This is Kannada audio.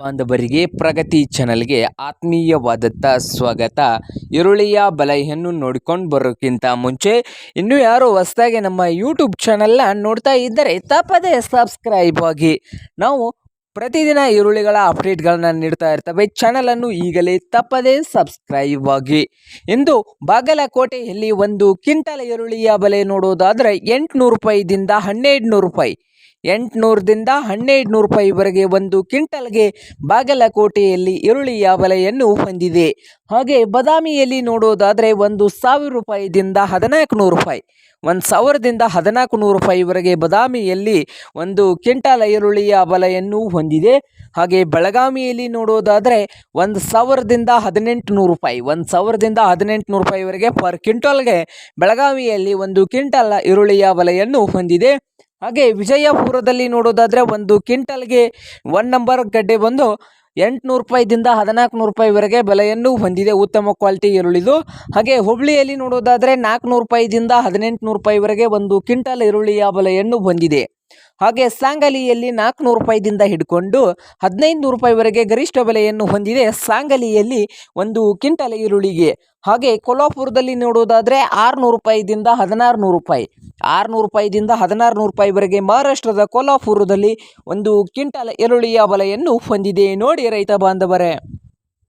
ಬಾಂಧವರಿಗೆ ಪ್ರಗತಿ ಚಾನಲ್ಗೆ ಆತ್ಮೀಯವಾದಂಥ ಸ್ವಾಗತ. ಈರುಳ್ಳಿಯ ಬೆಲೆಯನ್ನು ನೋಡಿಕೊಂಡು ಬರೋಕ್ಕಿಂತ ಮುಂಚೆ ಇನ್ನೂ ಯಾರು ಹೊಸದಾಗಿ ನಮ್ಮ ಯೂಟ್ಯೂಬ್ ಚಾನಲ್ನ ನೋಡ್ತಾ ಇದ್ದರೆ ತಪ್ಪದೇ ಸಬ್ಸ್ಕ್ರೈಬ್ ಆಗಿ. ನಾವು ಪ್ರತಿದಿನ ಈರುಳ್ಳಿಗಳ ಅಪ್ಡೇಟ್ಗಳನ್ನ ನೀಡ್ತಾ ಇರ್ತವೆ. ಚಾನಲನ್ನು ಈಗಲೇ ತಪ್ಪದೇ ಸಬ್ಸ್ಕ್ರೈಬ್ ಆಗಿ. ಇಂದು ಬಾಗಲಕೋಟೆಯಲ್ಲಿ ಒಂದು ಕ್ವಿಂಟಲ್ ಈರುಳ್ಳಿಯ ಬೆಲೆ ನೋಡೋದಾದರೆ 800 ರೂಪಾಯಿದಿಂದ 1200 ರೂಪಾಯಿ, 800ರಿಂದ 1200 ರೂಪಾಯಿವರೆಗೆ ಒಂದು ಕ್ವಿಂಟಲ್ಗೆ ಬಾಗಲಕೋಟೆಯಲ್ಲಿ ಈರುಳ್ಳಿಯ ಬೆಲೆಯನ್ನು ಹೊಂದಿದೆ. ಹಾಗೆ ಬಾದಾಮಿಯಲ್ಲಿ ನೋಡೋದಾದರೆ 1000 ರೂಪಾಯಿದಿಂದ 1400 ರೂಪಾಯಿ, 1000ದಿಂದ 1400 ರೂಪಾಯಿವರೆಗೆ ಬಾದಾಮಿಯಲ್ಲಿ ಒಂದು ಕ್ವಿಂಟಲ್ ಈರುಳ್ಳಿಯ ಬೆಲೆಯನ್ನು ಹೊಂದಿದೆ. ಹಾಗೆ ಬೆಳಗಾವಿಯಲ್ಲಿ ನೋಡೋದಾದರೆ 1000ದಿಂದ 1800 ರೂಪಾಯಿ, 1000ದಿಂದ 1800 ರೂಪಾಯಿವರೆಗೆ ಪರ್ ಕ್ವಿಂಟಲ್ಗೆ ಬೆಳಗಾವಿಯಲ್ಲಿ ಒಂದು ಕ್ವಿಂಟಲ್ ಈರುಳ್ಳಿಯ ಬೆಲೆಯನ್ನು ಹೊಂದಿದೆ. ಹಾಗೆ ವಿಜಯಪುರದಲ್ಲಿ ನೋಡೋದಾದರೆ ಒಂದು ಕ್ವಿಂಟಲ್ಗೆ 1 ನಂಬರ್ ಗಡ್ಡೆ ಬಂದು 800 ರೂಪಾಯಿದಿಂದ 1400 ರೂಪಾಯಿವರೆಗೆ ಬೆಲೆಯನ್ನು ಹೊಂದಿದೆ, ಉತ್ತಮ ಕ್ವಾಲಿಟಿ ಈರುಳ್ಳಿದು. ಹಾಗೆ ಹುಬ್ಳಿಯಲ್ಲಿ ನೋಡೋದಾದರೆ 400 ರೂಪಾಯಿದಿಂದ 1800 ರೂಪಾಯಿವರೆಗೆ ಒಂದು ಕ್ವಿಂಟಲ್ ಈರುಳ್ಳಿಯ ಬೆಲೆಯನ್ನು ಹೊಂದಿದೆ. ಹಾಗೆ ಸಾಂಗಲಿಯಲ್ಲಿ 400 ರೂಪಾಯಿದಿಂದ ಹಿಡ್ಕೊಂಡು 1500 ರೂಪಾಯಿವರೆಗೆ ಗರಿಷ್ಠ ಬೆಲೆಯನ್ನು ಹೊಂದಿದೆ ಸಾಂಗಲಿಯಲ್ಲಿ ಒಂದು ಕ್ವಿಂಟಲ್ ಈರುಳ್ಳಿಗೆ. ಹಾಗೆ ಕೊಲ್ಹಾಪುರದಲ್ಲಿ ನೋಡೋದಾದರೆ 600 ರೂಪಾಯಿದಿಂದ 1600 ರೂಪಾಯಿ, 600 ರೂಪಾಯಿದಿಂದ 1600 ರೂಪಾಯಿವರೆಗೆ ಮಹಾರಾಷ್ಟ್ರದ ಕೊಲ್ಹಾಪುರದಲ್ಲಿ ಒಂದು ಕ್ವಿಂಟಲ್ ಈರುಳ್ಳಿಯ ಬೆಲೆಯನ್ನು ಹೊಂದಿದೆ. ನೋಡಿ ರೈತ ಬಾಂಧವರೇ.